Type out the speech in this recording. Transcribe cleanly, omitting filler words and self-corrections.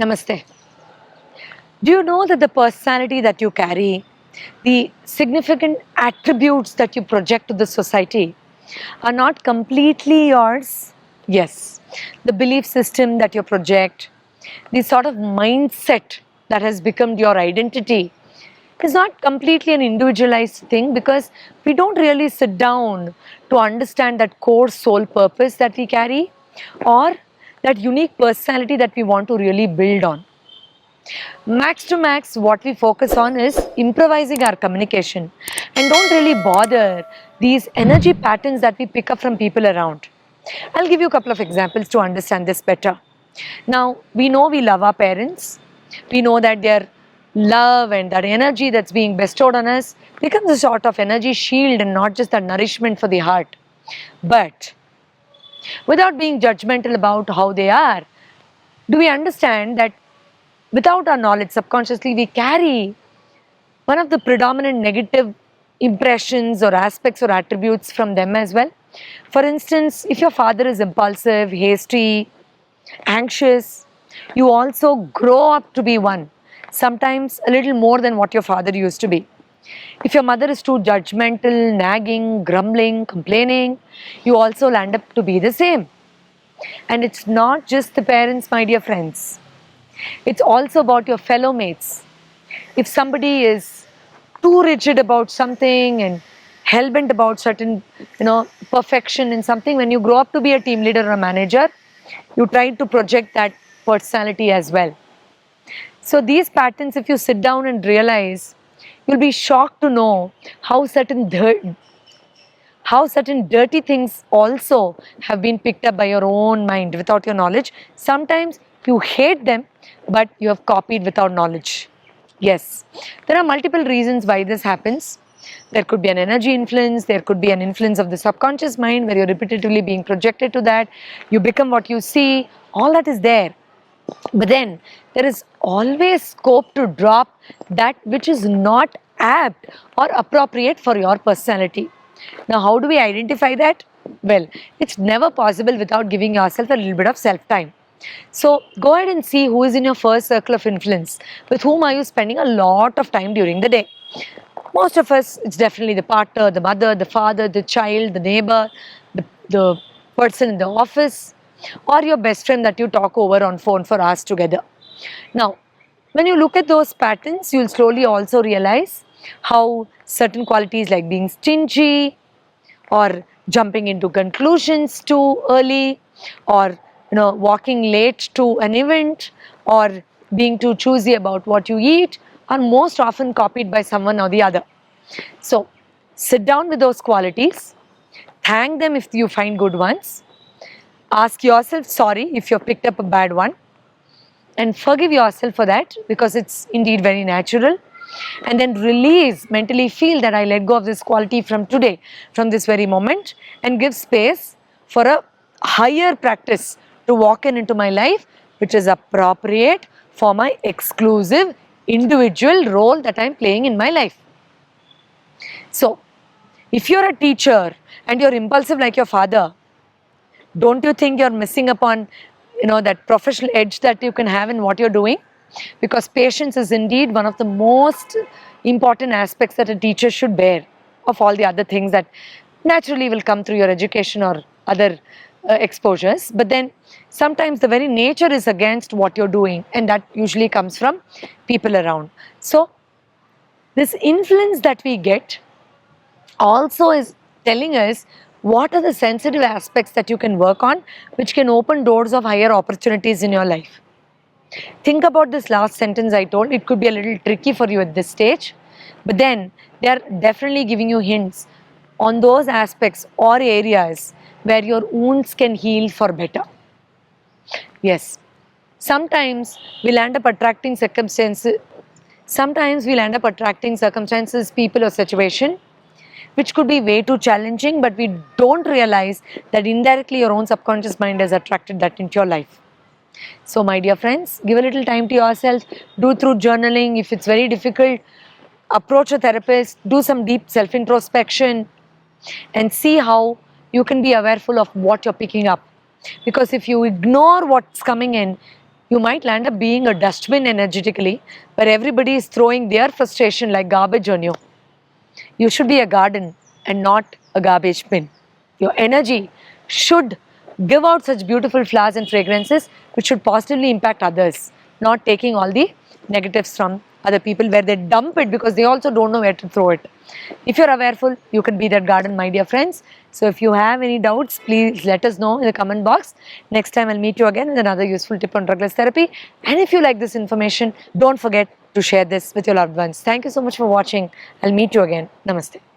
Namaste. Do you know that the personality that you carry, the significant attributes that you project to the society are not completely yours? Yes. The belief system that you project, the sort of mindset that has become your identity is not completely an individualized thing because we don't really sit down to understand that core soul purpose that we carry or that unique personality that we want to really build on. Max to max, what we focus on is improvising our communication and don't really bother these energy patterns that we pick up from people around. I'll give you a couple of examples to understand this better. Now, we know we love our parents. We know that their love and that energy that's being bestowed on us becomes a sort of energy shield and not just a nourishment for the heart. But without being judgmental about how they are, do we understand that without our knowledge, subconsciously, we carry one of the predominant negative impressions or aspects or attributes from them as well? For instance, if your father is impulsive, hasty, anxious, you also grow up to be one, sometimes a little more than what your father used to be. If your mother is too judgmental, nagging, grumbling, complaining, you also land up to be the same. And it's not just the parents, my dear friends. It's also about your fellow mates. If somebody is too rigid about something and hell-bent about certain, perfection in something, when you grow up to be a team leader or a manager, you try to project that personality as well. So these patterns, if you sit down and realize, you'll be shocked to know how certain dirty things also have been picked up by your own mind without your knowledge. Sometimes you hate them, but you have copied without knowledge. Yes, there are multiple reasons why this happens. There could be an energy influence, there could be an influence of the subconscious mind where you're repetitively being projected to that, you become what you see, all that is there. But then there is always scope to drop that which is not apt or appropriate for your personality. Now, how do we identify that? Well, it's never possible without giving yourself a little bit of self-time. So, go ahead and see who is in your first circle of influence. With whom are you spending a lot of time during the day? Most of us, it's definitely the partner, the mother, the father, the child, the neighbor, the person in the office, or your best friend that you talk over on phone for hours together. Now, when you look at those patterns, you'll slowly also realize how certain qualities like being stingy or jumping into conclusions too early or walking late to an event or being too choosy about what you eat are most often copied by someone or the other. So sit down with those qualities, thank them if you find good ones, ask yourself sorry if you've picked up a bad one, and forgive yourself for that because it's indeed very natural. And then release, mentally feel that I let go of this quality from today, from this very moment, and give space for a higher practice to walk into my life which is appropriate for my exclusive individual role that I'm playing in my life. So, if you're a teacher and you're impulsive like your father, don't you think you're missing upon that professional edge that you can have in what you're doing? Because patience is indeed one of the most important aspects that a teacher should bear of all the other things that naturally will come through your education or other exposures. But then sometimes the very nature is against what you're doing, and that usually comes from people around. So this influence that we get also is telling us what are the sensitive aspects that you can work on which can open doors of higher opportunities in your life. Think about this last sentence I told. It could be a little tricky for you at this stage, but then they are definitely giving you hints on those aspects or areas where your wounds can heal for better. Yes, sometimes we'll end up attracting circumstances. Sometimes we'll end up attracting circumstances, people, or situation which could be way too challenging, but we don't realize that indirectly your own subconscious mind has attracted that into your life. So my dear friends, give a little time to yourself, do through journaling. If it's very difficult, approach a therapist, do some deep self-introspection and see how you can be awareful of what you're picking up. Because if you ignore what's coming in, You might land up being a dustbin energetically, where everybody is throwing their frustration like garbage on you. You should be a garden and not a garbage bin. Your energy should give out such beautiful flowers and fragrances which should positively impact others, not taking all the negatives from other people where they dump it because they also don't know where to throw it. If you're awareful, you can be that garden, my dear friends. So if you have any doubts, please let us know in the comment box. Next time I'll meet you again with another useful tip on drugless therapy. And if you like this information, don't forget to share this with your loved ones. Thank you so much for watching. I'll meet you again. Namaste.